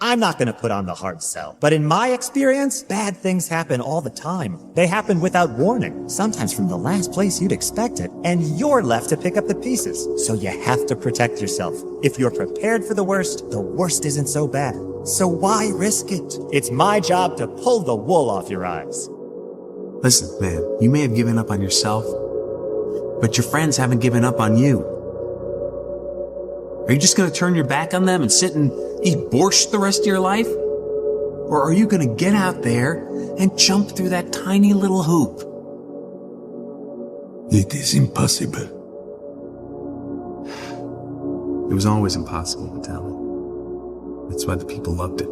I'm not going to put on the hard sell, but in my experience, bad things happen all the time. They happen without warning, sometimes from the last place you'd expect it, and you're left to pick up the pieces. So you have to protect yourself. If you're prepared for the worst isn't so bad. So why risk it? It's my job to pull the wool off your eyes. Listen, man, you may have given up on yourself, but your friends haven't given up on you. Are you just going to turn your back on them and sit and eat borscht the rest of your life? Or are you going to get out there and jump through that tiny little hoop? It is impossible. It was always impossible, Vitaly. That's why the people loved it.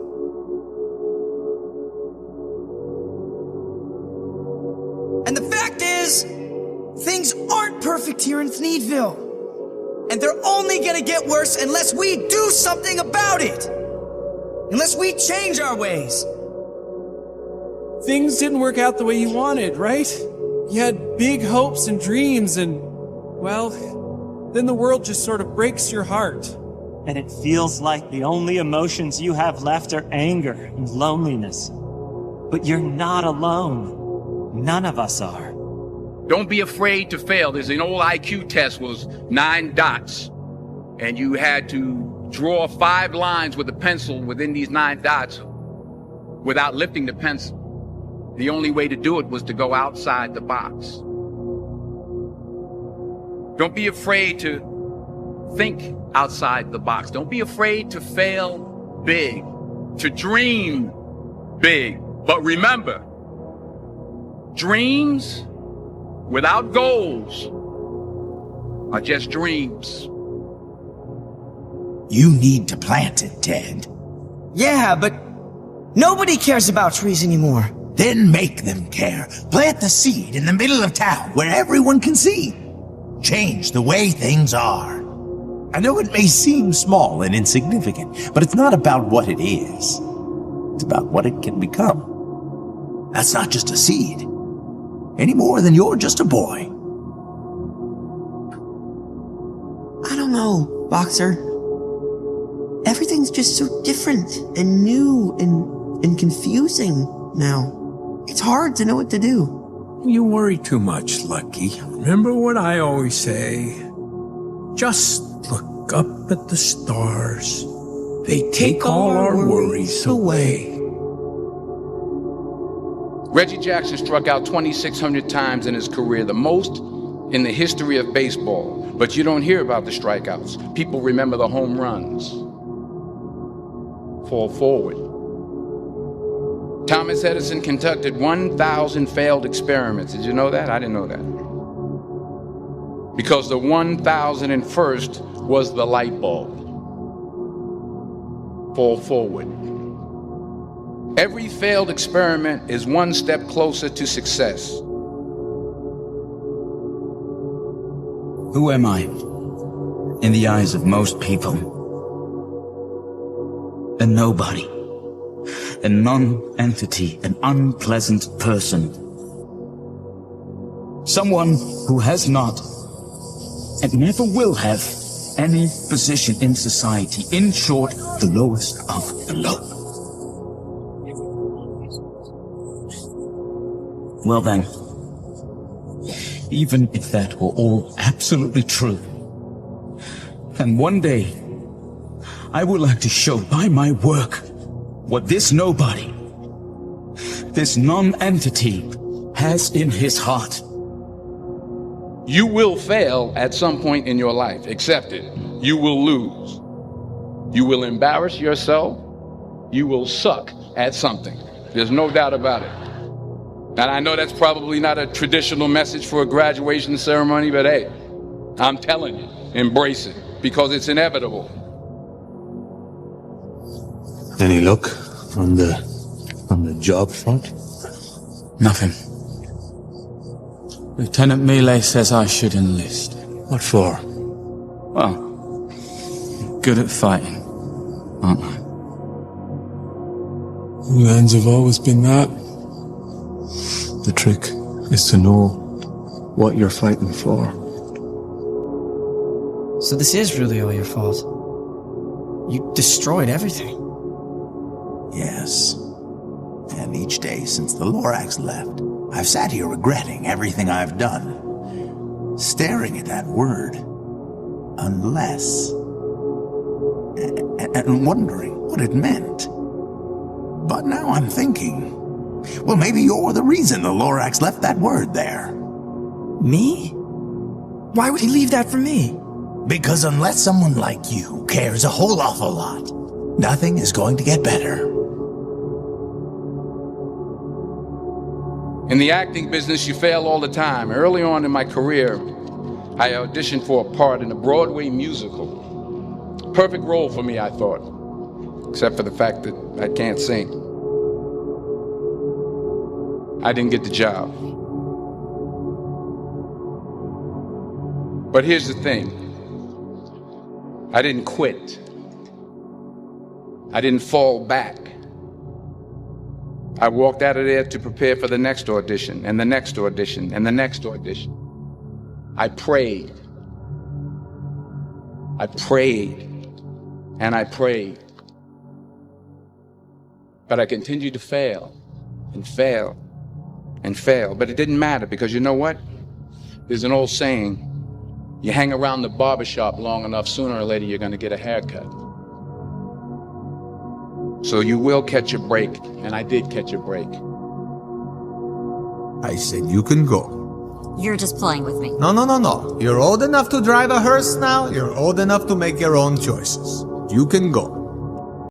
And the fact is, things aren't perfect here in Thneedville. And they're only gonna get worse unless we do something about it. Unless we change our ways. Things didn't work out the way you wanted, right? You had big hopes and dreams and, well, then the world just sort of breaks your heart. And it feels like the only emotions you have left are anger and loneliness. But you're not alone. None of us are. Don't be afraid to fail. There's an old IQ test, was 9 dots. And you had to draw 5 lines with a pencil within these 9 dots without lifting the pencil. The only way to do it was to go outside the box. Don't be afraid to think outside the box. Don't be afraid to fail big, to dream big. But remember, dreams without goals are just dreams. You need to plant it, Ted. Yeah, but nobody cares about trees anymore. Then make them care. Plant the seed in the middle of town where everyone can see. Change the way things are. I know it may seem small and insignificant, but it's not about what it is. It's about what it can become. That's not just a seed, any more than you're just a boy. I don't know, Boxer. Everything's just so different and new and confusing now. It's hard to know what to do. You worry too much, Lucky. Remember what I always say. Just look up at the stars. They take all our worries away. Reggie Jackson struck out 2,600 times in his career, the most in the history of baseball. But you don't hear about the strikeouts. People remember the home runs. Fall forward. Thomas Edison conducted 1,000 failed experiments. Did you know that? I didn't know that. Because the 1,001st was the light bulb. Fall forward. Every failed experiment is one step closer to success. Who am I in the eyes of most people? A nobody, a non-entity, an unpleasant person. Someone who has not and never will have any position in society. In short, the lowest of the low. Well then, even if that were all absolutely true, then one day I would like to show by my work what this nobody, this non-entity, has in his heart. You will fail at some point in your life. Accept it. You will lose. You will embarrass yourself. You will suck at something. There's no doubt about it. And I know that's probably not a traditional message for a graduation ceremony, but hey, I'm telling you, embrace it, because it's inevitable. Any luck on the job front? Nothing. Lieutenant Melee says I should enlist. What for? Well, I'm good at fighting, aren't I? Lands have always been that. The trick is to know what you're fighting for. So this is really all your fault. You destroyed everything. Yes. And each day since the Lorax left, I've sat here regretting everything I've done, staring at that word, unless, and wondering what it meant. But now I'm thinking, well, maybe you're the reason the Lorax left that word there. Me? Why would he leave that for me? Because unless someone like you cares a whole awful lot, nothing is going to get better. In the acting business, you fail all the time. Early on in my career, I auditioned for a part in a Broadway musical. Perfect role for me, I thought, except for the fact that I can't sing. I didn't get the job. But here's the thing. I didn't quit. I didn't fall back. I walked out of there to prepare for the next audition, and the next audition, and the next audition. I prayed. I prayed. And I prayed. But I continued to fail, and fail, and fail. But it didn't matter, because you know what? There's an old saying, you hang around the barbershop long enough, sooner or later you're going to get a haircut. So you will catch a break, and I did catch a break. I said you can go. You're just playing with me. No. You're old enough to drive a hearse now. You're old enough to make your own choices. You can go.